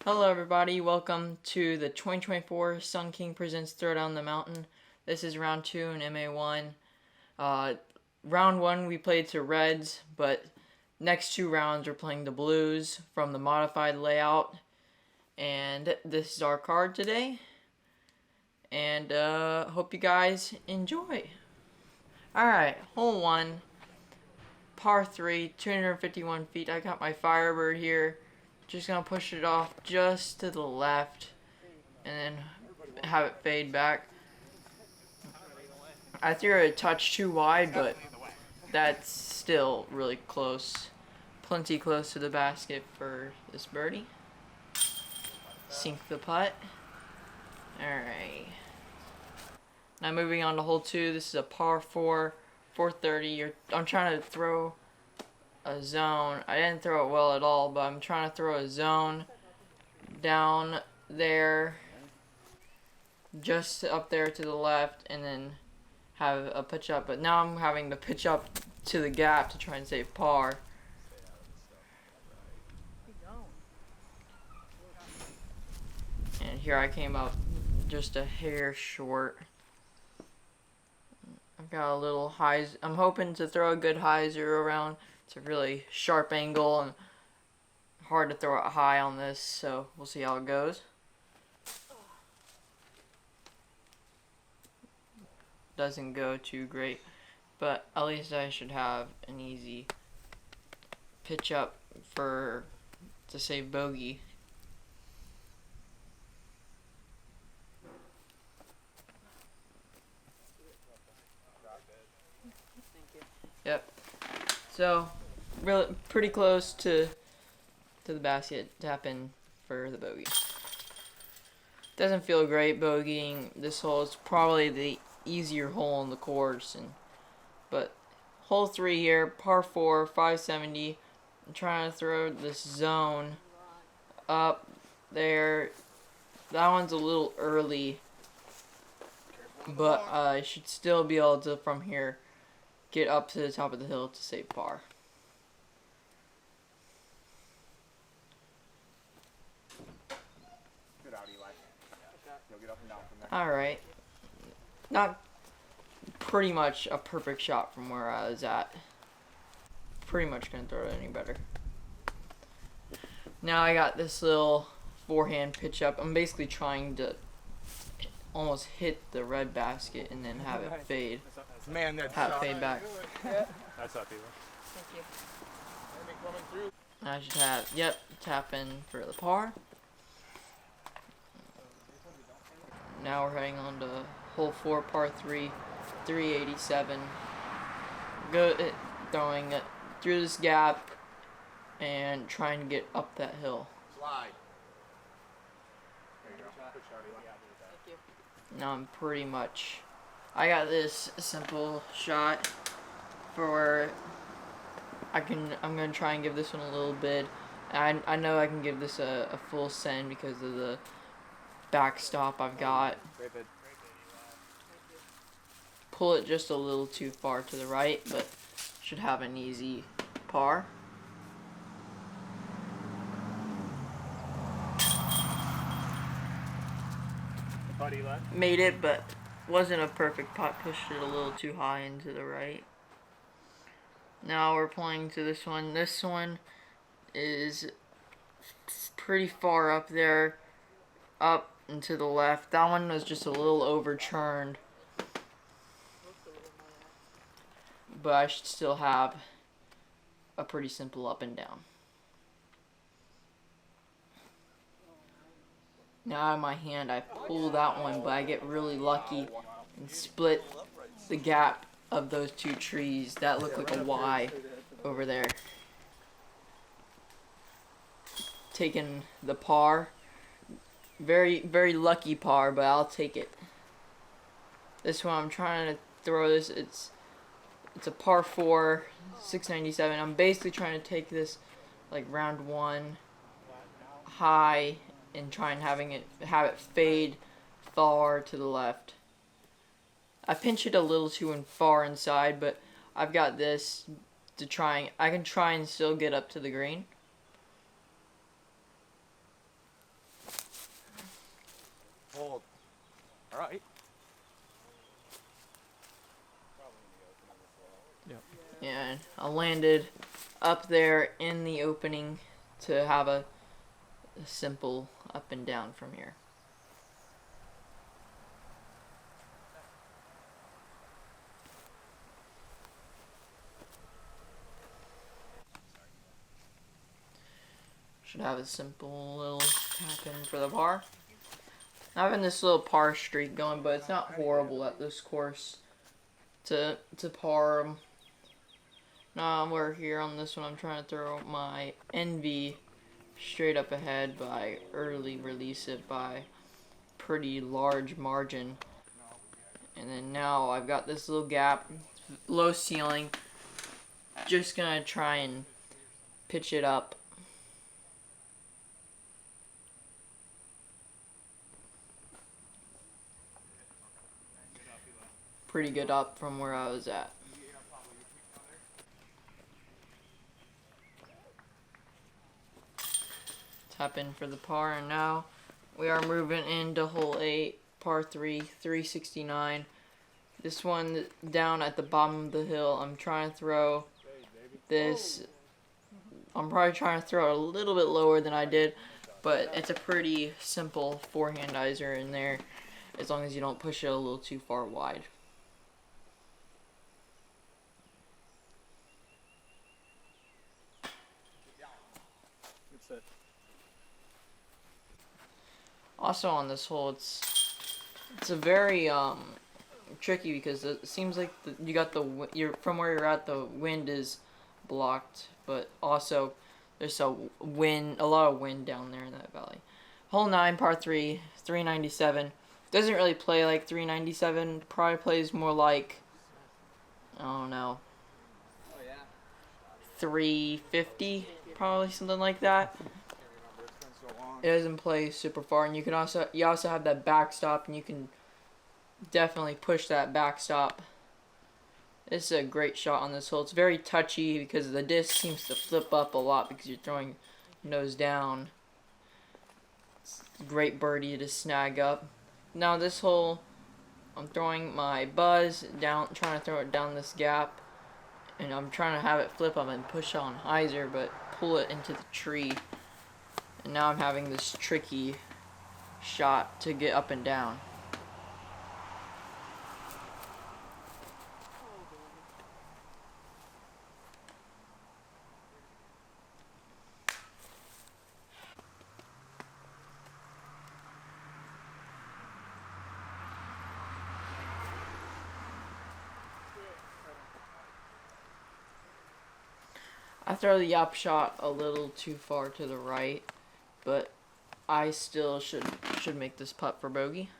Hello everybody, welcome to the 2024 Sun King Presents Throw Down the Mountain. This is round 2 in MA1. Round 1 we played to reds, but next 2 rounds we're playing the blues from the modified layout. And this is our card today. And hope you guys enjoy. Alright, hole 1, par 3, 251 feet. I got my Firebird here. Just gonna push it off just to the left and then have it fade back. I threw it a touch too wide, but that's still really close. Plenty close to the basket for this birdie. Sink the putt. Alright. Now moving on to hole 2. This is a par 4, 430. I'm trying to throw a zone. I didn't throw it well at all, but I'm trying to throw a zone down there, just up there to the left, and then have a pitch up. But now I'm having to pitch up to the gap to try and save par. And here I came up just a hair short. I've got a little high. I'm hoping to throw a good hyzer around. It's a really sharp angle and hard to throw it high on this, so we'll see how it goes. Doesn't go too great, but at least I should have an easy pitch up to save bogey. Yep. So, really pretty close to the basket, tap in for the bogey. Doesn't feel great bogeying this hole. It's probably the easier hole in the course, but hole 3 here, par 4, 570. I'm trying to throw this zone up there. That one's a little early, but I should still be able to from here get up to the top of the hill to save par. Alright. Not pretty much a perfect shot from where I was at. Pretty much couldn't throw it any better. Now I got this little forehand pitch up. I'm basically trying to almost hit the red basket and then have it fade. Man, that's have it fade back. That's up, Thank you. I should have, yep, tap in for the par. Now we're heading on to hole 4, par 3, 387. Throwing it through this gap and trying to get up that hill. Slide. Now I'm pretty much, I got this simple shot for I'm gonna try and give this one a little bid. I know I can give this a full send because of the backstop I've got. Pull it just a little too far to the right, but should have an easy par. Made it, but wasn't a perfect putt. Pushed it a little too high into the right. Now we're playing to this one. This one is pretty far up there, up and to the left. That one was just a little overturned, but I should still have a pretty simple up and down. Now out of my hand, I pull that one, but I get really lucky and split the gap of those 2 trees. That looked like a Y over there. Taking the par. Very, very lucky par, but I'll take it. This one, I'm trying to throw this. It's a par 4, 697. I'm basically trying to take this like round 1 high and try and have it fade far to the left. I pinch it a little too far inside, but I've got this to try. I can try and still get up to the green. right. And I landed up there in the opening to have a simple up and down from here. Should have a simple little tap in for the par. I'm having this little par streak going, but it's not horrible at this course to par. Now we're here on this one. I'm trying to throw my Envy straight up ahead, but I early release it by pretty large margin. And then now I've got this little gap, low ceiling. Just gonna try and pitch it up. Pretty good up from where I was at. Tap in for the par, and now we are moving into hole 8, par 3, 369. This one down at the bottom of the hill. I'm trying to throw this. I'm probably trying to throw it a little bit lower than I did, but it's a pretty simple forehandizer in there, as long as you don't push it a little too far wide. Also on this hole, it's a very tricky because it seems like you got from where you're at, the wind is blocked, but also there's a lot of wind down there in that valley. Hole 9, par 3, 397. Doesn't really play like 397. Probably plays more like, I don't know, 350, probably something like that. It doesn't play super far, and you also have that backstop, and you can definitely push that backstop. This is a great shot on this hole. It's very touchy because the disc seems to flip up a lot because you're throwing nose down. It's a great birdie to snag up. Now this hole, I'm throwing my buzz down, trying to throw it down this gap, and I'm trying to have it flip up and push on hyzer, but pull it into the tree. And now I'm having this tricky shot to get up and down. I throw the up shot a little too far to the right, but I still should make this putt for bogey.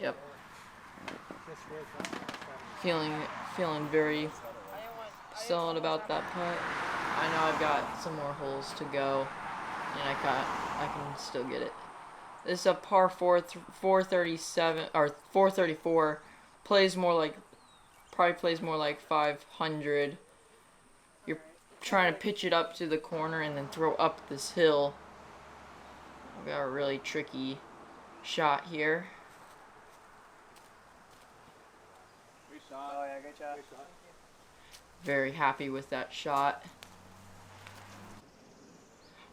Yep. Feeling very solid about that putt. I know I've got some more holes to go, and I can still get it. This is a par 4, 437 or 434. Probably plays more like 500. You're trying to pitch it up to the corner and then throw up this hill. I've got a really tricky shot here. Oh yeah, good shot. Very happy with that shot.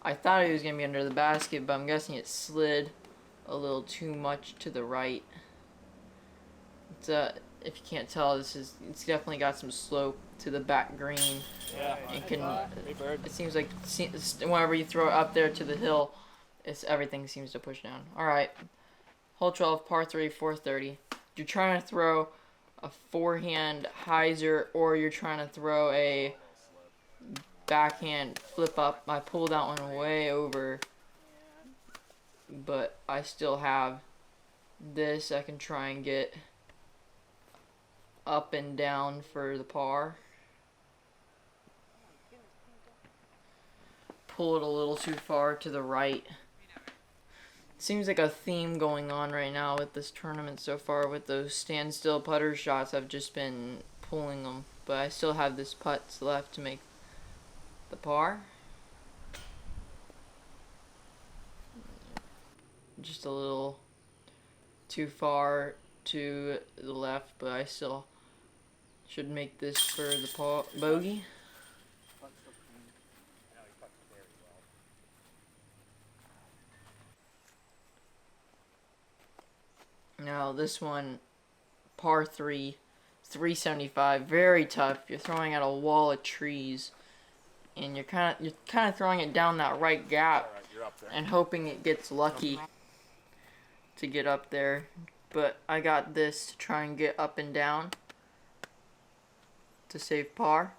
I thought it was going to be under the basket, but I'm guessing it slid a little too much to the right. It's if you can't tell, it's definitely got some slope to the back green. Yeah. It seems like whenever you throw it up there to the hill, everything seems to push down. All right, hole 12, par 3, 430. You're trying to throw a forehand hyzer, or you're trying to throw a backhand flip up. I pulled that one way over, but I still have this. I can try and get up and down for the par. Pull it a little too far to the right. Seems like a theme going on right now with this tournament so far, with those standstill putter shots. I've just been pulling them, but I still have this putts left to make the par. just a little too far to the left, but I still should make this for the bogey. Now this one, par 3, 375, very tough. You're throwing at a wall of trees, and you're kind of throwing it down that right gap, and hoping it gets lucky to get up there. But I got this to try and get up and down to save par.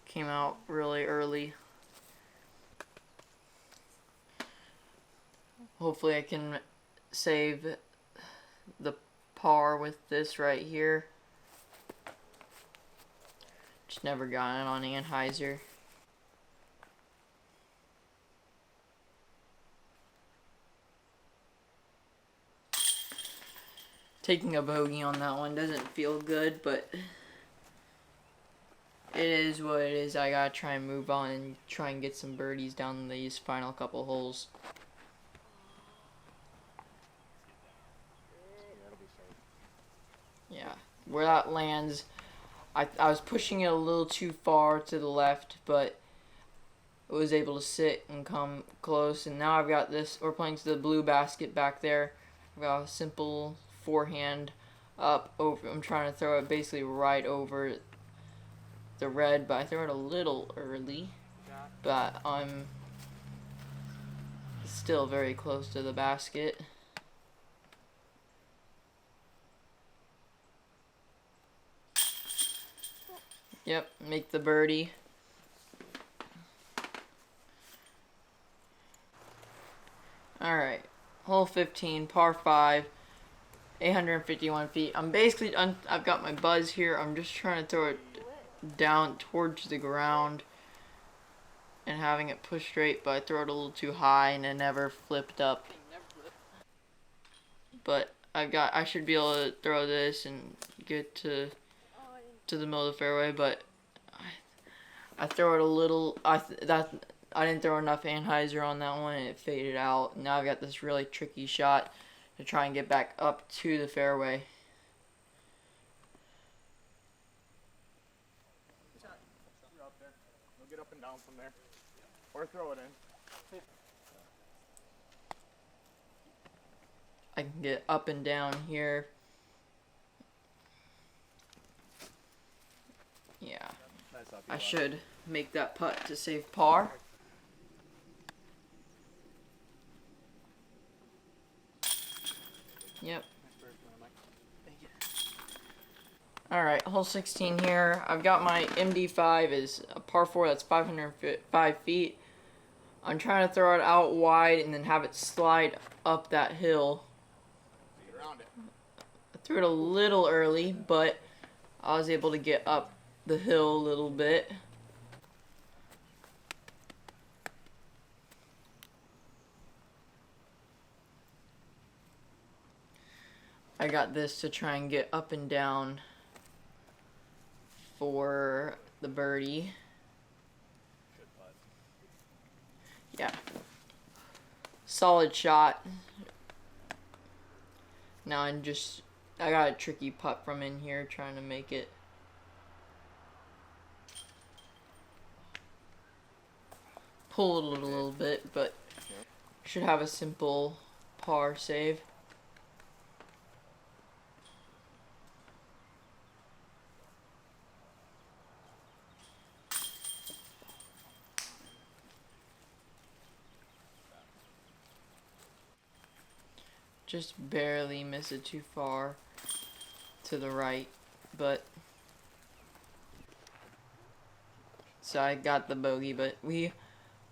Came out really early. Hopefully I can save the par with this right here. Just never got it on Anheuser. Taking a bogey on that one doesn't feel good, but it is what it is. I gotta try and move on and try and get some birdies down these final couple holes. Yeah, where that lands, I was pushing it a little too far to the left, but I was able to sit and come close. And now I've got this, we're playing to the blue basket back there. I've got a simple forehand up over. I'm trying to throw it basically right over the red, but I throw it a little early. But I'm still very close to the basket. Yep, make the birdie. Alright, hole 15, par 5, 851 feet. I'm basically, I've got my buzz here. I'm just trying to throw it down towards the ground and having it push straight, but I throw it a little too high and it never flipped up. But I should be able to throw this and get to the middle of the fairway, but I throw it a little. I didn't throw enough Anheuser on that one, and it faded out. Now I've got this really tricky shot to try and get back up to the fairway. You're up there. We'll get up and down from there, or throw it in. I can get up and down here. Yeah, I should make that putt to save par. Yep. Alright, hole 16 here. I've got my MD5 is a par 4 that's 505 feet. I'm trying to throw it out wide and then have it slide up that hill. I threw it a little early, but I was able to get up the hill a little bit. I got this to try and get up and down for the birdie. Yeah. Solid shot. Now I got a tricky putt from in here trying to make it. Pull it a little bit, but should have a simple par save. Just barely miss it too far to the right, but so I got the bogey, but we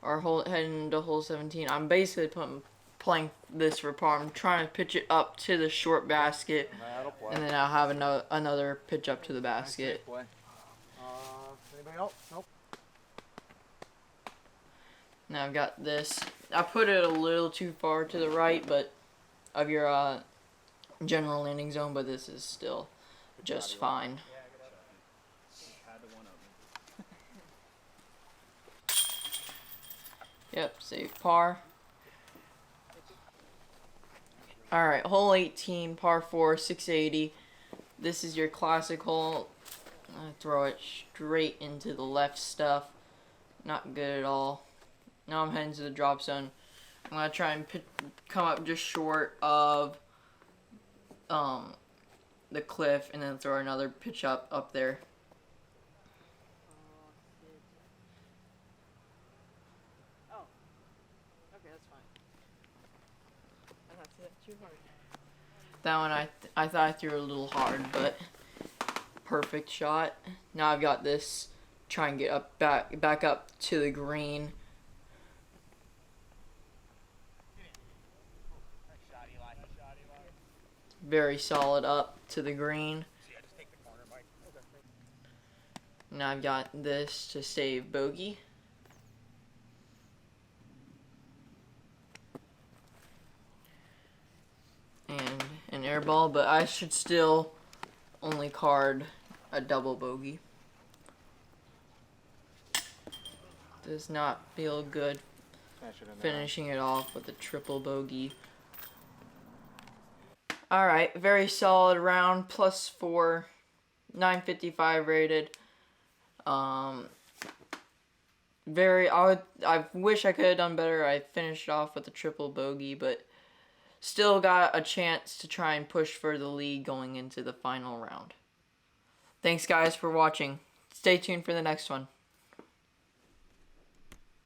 are heading into hole 17. I'm basically playing this for par. I'm trying to pitch it up to the short basket, and then I'll have another pitch up to the basket. Anybody else? Nope. Now I've got this. I put it a little too far to the right, but of your general landing zone, but this is still just fine. Yep, save par. Alright, hole 18, par 4, 680. This is your classic hole. I throw it straight into the left stuff. Not good at all. Now I'm heading to the drop zone. I'm going to try and come up just short of the cliff and then throw another pitch up there. Oh. Okay, that's fine. I thought that too hard. That one I thought I threw a little hard, but perfect shot. Now I've got this. Try and get back up to the green. Very solid up to the green. Now I've got this to save bogey. And an air ball, but I should still only card a double bogey. Does not feel good finishing it off with a triple bogey. Alright, very solid round, +4, 955 rated. I wish I could have done better. I finished off with a triple bogey, but still got a chance to try and push for the lead going into the final round. Thanks guys for watching. Stay tuned for the next one.